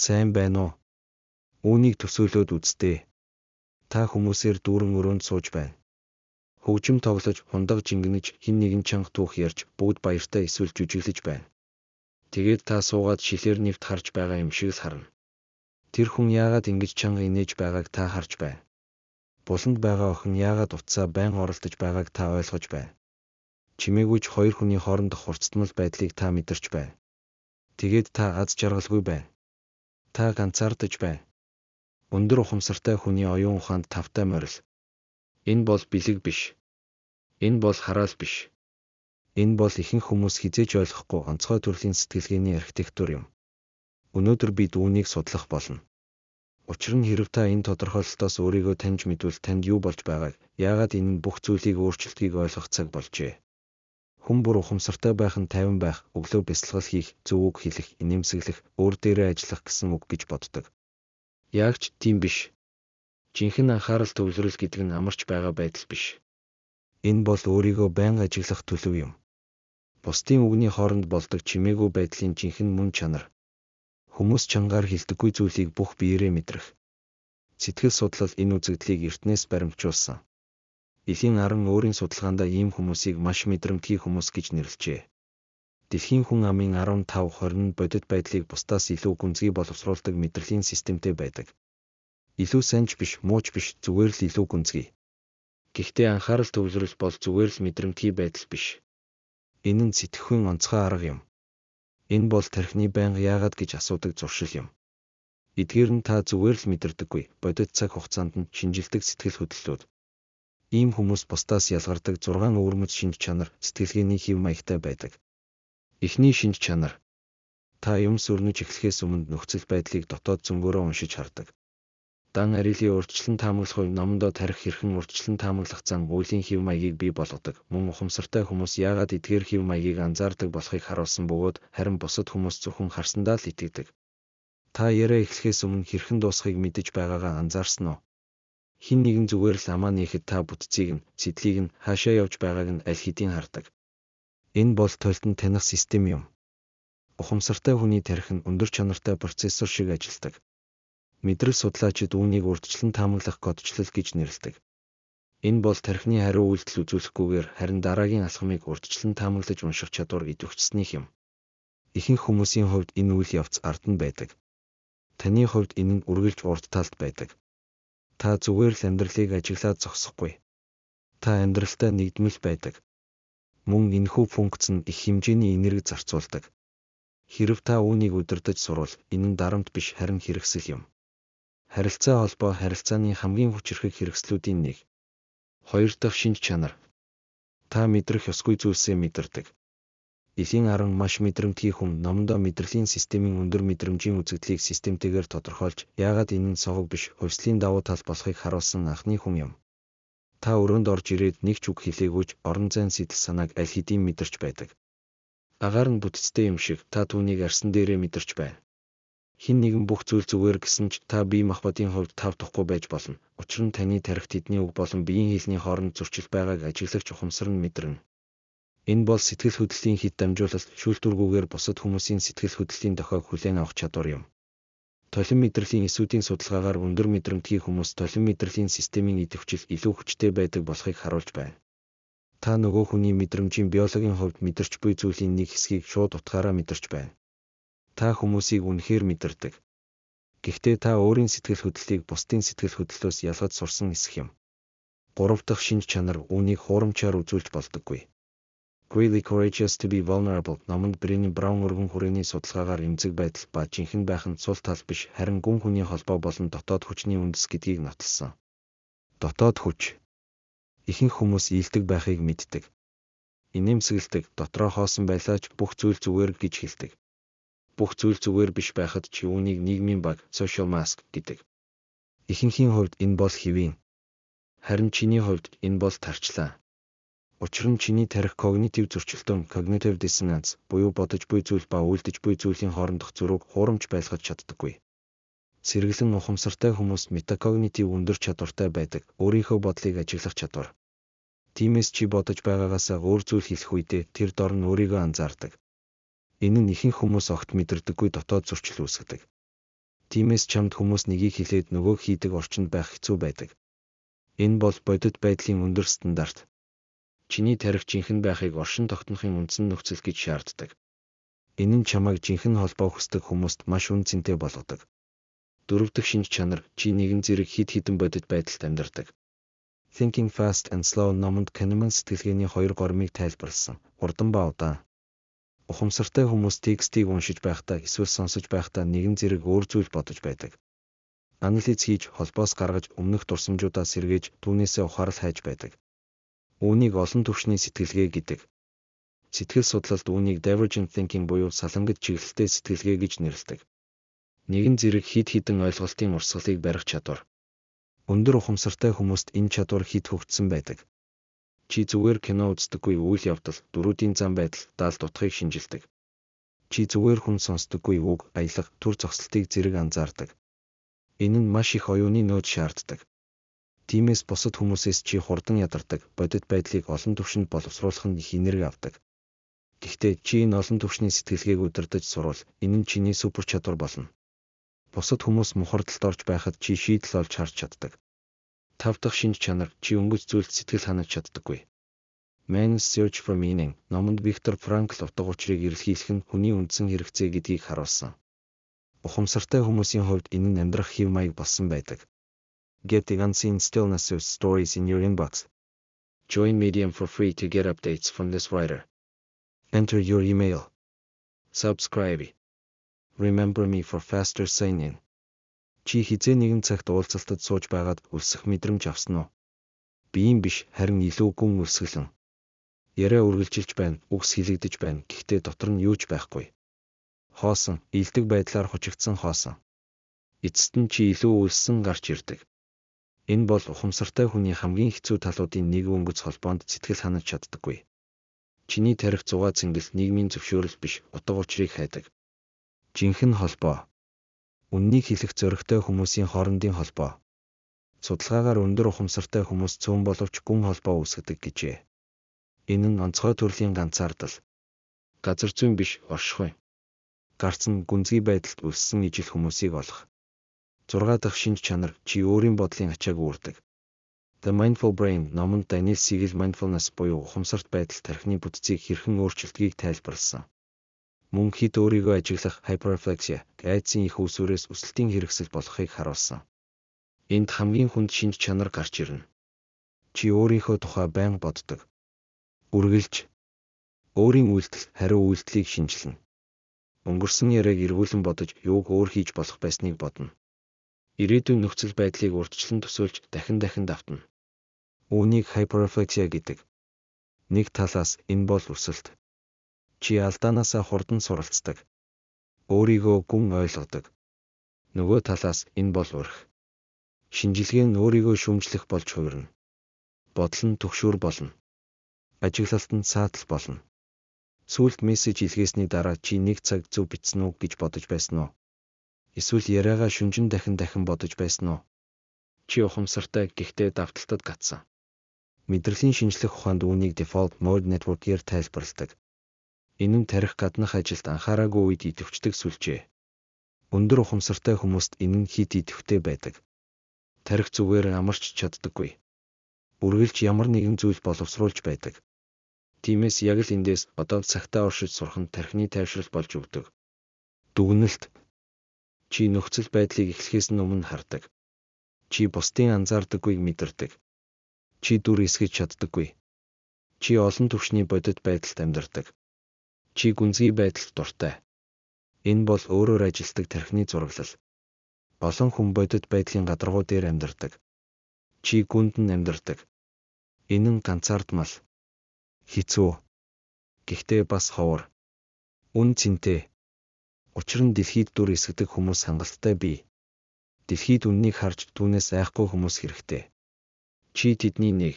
Сайн байна уу? Үүнийг төсөөлөөд үздэй. Та хүмүүсээр дүүрэн өрөөнд сууж байна. Хөгжим тоглож, хундаг жингэнэж, хэн нэгэн чанга түүх ярьж, бүгд баяртай эсвэл жүжиглэж байна. Тэгээд та суугаад шилээр нэвт харж байгаа юм шиг л харна. Тэр хүн яагаад ингэж чанга инээж байгааг та харж байна. Буланд байгаа охин яагаад утсаа байн оролдож байгааг та ойлгож байна. Чимээгүйч хоёр хүний хоорондох хурцтмал байдлыг та мэдэрч байна. Тэгээд та аз жаргалгүй байна. Та ганцаардаж байна. Өндөр ухамсартай хүний оюун ухаанд тавтай морил. Энэ бол бэлэг биш. Энэ бол хараал биш. Энэ бол ихэнх хүмүүс хизээж ойлгохгүй онцгой төрлийн сэтгэлгээний архитектур юм. Өнөөдөр бид үүнийг судлах болно. Учир нь хэрэв та энэ тодорхойлолтоос өөрийгөө таньж мэдвэл танд юу болж байгааг, яагаад энэ нь бүх зүйлийг өөрчлөлтгийг ойлгох цаг болжээ. Хүн бүр ухамсартай байх нь тайван байх, өглөө бясалгал хийх, зөв үг хэлэх, инээмсэглэх, өөр дээрээ ажиллах гэсэн үг гэж боддог. Яг ч тийм биш. Жинхэнэ анхаарал төвлөрөл гэдэг нь амарч байгаа байдал биш. Энэ бол өөрийгөө байнга ажиглах төлөв юм. Бусдын үгний хооронд болдог чимээгүй байдлын жинхэнэ мөн чанар. Хүмүүс чангаар хэлдэггүй зүйлийг бүх биеэрээ мэдрэх. Сэтгэл судлал энэ үзэгдлийг эртнээс баримтжуулсан. Элийн 10 өөрийн судалгаандаа ийм хүмүүсийг маш мэдрэмтгий хүмүүс гэж нэрлэжээ. Дэлхийн хүн амын 15-20 нь бодит байдлыг бусдаас илүү гүнзгий боловсруулдаг мэдрэлийн системтэй байдаг. Илүү санж биш, мууч биш, зүгээр л илүү гүнзгий. Гэхдээ анхаарал төвлөрөл бол зүгээр л мэдрэмтгий байдал биш. Энэ нь сэтгэхүйн онцгой арга юм. Энэ бол тархины байнга яагаад гэж асуудаг зуршил юм. Эдгээр нь та зүгээр л мэдэрдэггүй, бодит цаг хугацаанд нь шинжилдэг сэтгэл хөдлөлүүд. Ийм хүмүүс бусдаас ялгардаг 6 өвөрмөц шинж чанар, сэтгэлгээний хэв маягтай байдаг. Эхний шинж чанар. Та юм сүрнэж эхлэхээс өмнө нөхцөл байдлыг дотоод зөнгөөрөө уншиж хардаг. Дан арилын урьдчилан таамаглах хувь номондоо тарих хэрхэн урьдчилан таамаглах зан үйлийн хэв маягийг бий болгодог. Мөн ухамсартай хүмүүс яагаад эдгээр хэв маягийг анзаардаг болохыг харуулсан бөгөөд харин бусад хүмүүс зөвхөн харсандаа л итгэдэг. Та яриа эхлэхээс өмнө хэрхэн дуусахыг мэдэж байгаагаа анзаарсан уу? Хин нэгэн зүгээр л амаа нээхэд та бүтцийг нь, сэдлийг нь, хаашаа явж байгааг нь аль хэдийн хардаг. Энэ бол тойлтон таних систем юм. Ухамсартай хүний тарих нь өндөр чанартай процессор шиг ажилладаг. Мэдрэл судлаачид үүнийг урьдчилан таамаглах кодчлол гэж нэрлэдэг. Энэ бол тархины хариу үйлдэл үзүүлэхгүйгээр харин дараагийн алхмыг урьдчилан таамаглаж унших чадвар идэвхжсэних юм. Ихэнх хүмүүсийн хувьд энэ үйл явц ард нь байдаг. Таны хувьд энэ нь үргэлж урд талд байдаг. Та зүгээр л амьдралыг ажиглаад зогсохгүй. Та амьдралтай нэгдмэл байдаг. Мөн энэхүү функц нь их хэмжээний энерги зарцуулдаг. Хэрэв та үүнийг удирдах сурвал, энэ нь дарамт биш харин хэрэгсэл юм. Харилцаа холбоо харилцааны хамгийн хүчирхэг хэрэгслүүдийн нэг. Хоёр дахь шинж чанар. Та мэдрэх ёсгүй зүйлсээ мэдэрдэг. Элийн 10 маш мэдрэмтгий хүн номондоо мэдрэлийн системийн өндөр мэдрэмжийн үзэгдлийг системтэйгээр тодорхойлж, яагаад энэ нь согог биш, хувьслын давуу тал болохыг харуулсан анхны хүн юм. Та өрөөнд орж ирээд нэг ч үг хэлээгүйч орон зайн сэтэл санааг аль хэдийн мэдэрч байдаг. Агаар нь бүтцтэй юм шиг та түүнийг арьсан дээрээ мэдэрч байна. Хин нэгэн бүх зүйл зүгээр гэсэн ч та бие махбодын хувьд тавдахгүй байж болно. Учир нь таны тархи тэдний үг болон биеийн хэлний хооронд зөрчил байгааг ажиглагч ухамсар нь мэдэрнэ. Энэ бол сэтгэл хөдлөлийн хэд дамжуулалт, шүүлтүргүүгээр бусад хүмүүсийн сэтгэл хөдлөлийн дохойг хүлээн авах чадвар юм. Толин мэдрэлийн эсүүдийн судалгаагаар өндөр мэдрэмтгий хүмүүс толин мэдрэлийн системийн идэвхжил илүү хүчтэй байдаг болохыг харуулж байна. Та нөгөө хүний мэдрэмжийн биологийн хувьд мэдэрч буй зүйлийн нэг хэсгийг шууд утгаараа мэдэрч байна. Та хүмүүсийг үнэхээр мэдэрдэг. Гэхдээ та өөрийн сэтгэл хөдлөлийг бусдын сэтгэл хөдлөлөөс ялгаж сурсан эсэх юм. 3 дахь шинж чанар үүнийг хуурамчаар үзүүлж болдоггүй. Really courageous to be vulnerable номонд Брэне Браун өргөн хүрээний судалгаагаар эмзэг байдал ба жинхэнэ байх нь сул тал биш харин гүн хүний холбоо болон дотоод хүчний үндэс гэдгийг нотолсон. Дотоод хүч. Ихэнх хүмүүс ийдэг байхыг мэддэг. Инээмсэглэдэг, дотроо хоосон байлаач бүх зүйл зүгээр гэж хэлдэг. Бүх зүйл зүгээр биш байхад чи үүнийг нийгмийн баг, social mask гэдэг. Ихэнхийн хувьд энэ бол хэвийн. Харин чиний хувьд энэ бол тарчлаа. Учир нь чиний тарих когнитив зөрчилдөөн, cognitive dissonance, буюу бодож буй зүйл ба үйлдэж буй зүйлийн хоорондох зөрүүг хуурамч байлгаж чаддаггүй. Сэргэлэн ухамсартай хүмүүс метакогнитив өндөр чадвартай байдаг, өөрийнхөө бодлыг ажиглах чадвар. Тиймээс чи бодож байгаагаасаа өөр зүйл хэлэх үедээ тэр дор нь өөрийгөө анзаардаг. Энэ нь ихэнх хүмүүс огт мэдэрдэггүй дотоод зөрчил үүсгэдэг. Тиймээс чамд хүмүүс нэгийг хэлээд нөгөө хийдэг орчинд байх хэцүү байдаг. Энэ бол бодит байдлын өндөр стандарт. Чиний тарих жинхэнэ байхыг оршин тогтнохын үндсэн нөхцөл гэж шаарддаг. Энэ нь чамайг жинхэнэ холбоо хүсдэг хүмүүст маш үн цэнтэй болгодог. Дөрөвдөх шинж чанар, чи нэгэн зэрэг хэд хэдэн бодит байдалд амьдардаг. Thinking Fast and Slow номонд Kahneman сэтгэлгээний хоёр гормыг тайлбарласан. Хурдан ба удаан. Ухамсартай хүмүүс текстийг уншиж байхдаа эсвэл сонсож байхдаа нэгэн зэрэг өөр зүйл бодож байдаг. Анализ хийж, холбоос гаргаж, өмнөх дурсамжуудаа сэргээж, түүнээсээ ухаарал хайж байдаг. Үүнийг олон түвшний сэтгэлгээ гэдэг. Сэтгэл судлалд үүнийг divergent thinking буюу салангид чиглэлтэй сэтгэлгээ гэж нэрлэдэг. Нэгэн зэрэг хэд хэдэн ойлголтын урсгалыг барих чадвар. Өндөр ухамсартай хүмүүст энэ чадвар хэд хөгжсөн байдаг. Чи зүгээр кино үздэггүй, үйл явдал, дөрүүдийн зам байдал, даалд утгыг шинжилдэг. Чи зүгээр хүн сонсдоггүй, үг, аялга, төр зогсолтыг зэрэг анзаардаг. Энэ нь маш их оюуны нөөц шаарддаг. Тиймээс бусад хүмүүсээс чи хурдан ядардаг, бодит байдлыг олон түвшинд боловсруулах нь их энерги авдаг. Гэхдээ чи энэ олон түвшний сэтгэлгээг удирдах сурвал, энэ нь чиний супер чадвар болно. Бусад хүмүүс мухардалд орж байхад чи шийдэл олж харж чаддаг. 5 дахь шинж чанар, чи өнгөц зүйлд сэтгэл ханаж чаддаггүй. Man's Search for Meaning номонд Виктор Франкл утга учирыг эрэлхийлэх нь хүний үндсэн хэрэгцээ гэдгийг харуулсан. Ухамсартай хүмүүсийн хувьд энэ нь амьдрах хэв маяг болсон байдаг. Get the unseen stillness of stories in your inbox. Join Medium for free to get updates from this writer. Enter your email. Subscribe. Remember me for faster sign-in. Чи хизээ нэгэн цагт уулзалтад сууж байгаад өлсөх мэдрэмж авсан уу? Би юм биш, харин илүү гүн өлсгөлэн. Яриа үргэлжилж байна, үгс хилэгдэж байна, гэхдээ дотор нь юу ч байхгүй. Хоосон, илдэг байдлаар хучигдсан хоосон. Эцэст нь чи илүү өлссөн гарч ирдэг. Энэ бол ухамсартай хүний хамгийн хэцүү талуудын нэг өнгөц холбоонд сэтгэл ханаж чаддаггүй. Чиний тарих зугаа цэнгэл нийгмийн зөвшөөрөл биш, утга учирыг хайдаг. Жинхэнэ холбоо. Үннийг хэлэх зоригтой хүмүүсийн хоорондын холбоо. Судалгаагаар өндөр ухамсартай хүмүүс цөөн боловч гүн холбоо үүсгэдэг гэжээ. Энэ нь онцгой төрлийн ганцаардал. Газар зүйн биш, оршихуй. Гарцсан гүнзгий байдалд үлссэн ижил хүмүүсийг олох. 6 дахь шинж чанар, чи өөрийн бодлын ачааг үүрдэг. The Mindful Brain номонд Daniel Siegel mindfulness буюу ухамсарт байдал тархины бүтцийг хэрхэн өөрчилдгийг тайлбарласан. Мөн хэд өөрийгөө ажиглах hyperreflexia, айдсын их үүсвэрээс өсөлтийн хэрэгсэл болохыг харуулсан. Энд хамгийн хүнд шинж чанар гарч ирнэ. Чи өөрийнхөө тухай байнга боддог. Үргэлж. Өөрийн үйлдэл, хариу үйлдэлийг шинжилнэ. Өнгөрсөн яриаг эргүүлэн бодож, юуг өөр хийж болох байсныг бодно. Ирээдүйн нөхцөл байдлыг урьдчилан төсөөлж, дахин давтна. Үүнийг hyperreflexia гэдэг. Нэг талаас энэ бол өсөлт. Чи алдаанаасаа хурдан суралцдаг. Өөрийгөө гүн ойлгодог. Нөгөө талаас энэ бол урх. Шинжилгээ нь өөрийгөө шүүмжлэх болж хувирна. Бодол нь түгшүүр болно. Ажиглалт нь саатал болно. Сүүлд мессеж илгээсний дараа чи нэг цаг зөв бичсэн үү гэж бодож байсан уу? Эсвэл яриагаа шүнжин дахин бодож байсан уу? Чи ухамсартай, гэхдээ давталтад гатсан. Мэдрэлийн шинжлэх ухаанд үүнийг default mode network-ээр тайлбарладаг. Энэ нь тарих гаднах ажилд анхаараагүй үед идэвхждэг сүлжээ. Өндөр ухамсартай хүмүүст энэ нь хит идэвхтэй байдаг. Тарих зүгээр амарч чаддаггүй. Үргэлж ямар нэгэн зүйл боловсруулж байдаг. Тиймээс яг л эндээс одоо цагтаа оршиж сурах нь тархины тайвшрал болж өгдөг. Дүгнэлт. Чи нөхцөл байдлыг эхлэхээс өмнө хардаг. Чи бусдын анзаардаггүйг мэдэрдэг. Чи дүр эсгэж чаддаггүй. Чи олон түвшний бодит байдалд амьдардаг. Чи гүнзгий байдалд дуртай. Энэ бол өөрөөр ажилтдаг тархины зураглал. Олон хүн бодит байдлын гадаргуу дээр амьдардаг. Чи гүнд нь амьдардаг. Энэ нь ганцаардмал. Хэцүү. Гэхдээ бас ховор. Үн цэнтэй. Учир нь дэлхийд дүр эсгдэг хүмүүс хангалттай бий. Дэлхийд үннийг харж түүнээс айхгүй хүмүүс хэрэгтэй. Чи тэдний нэг.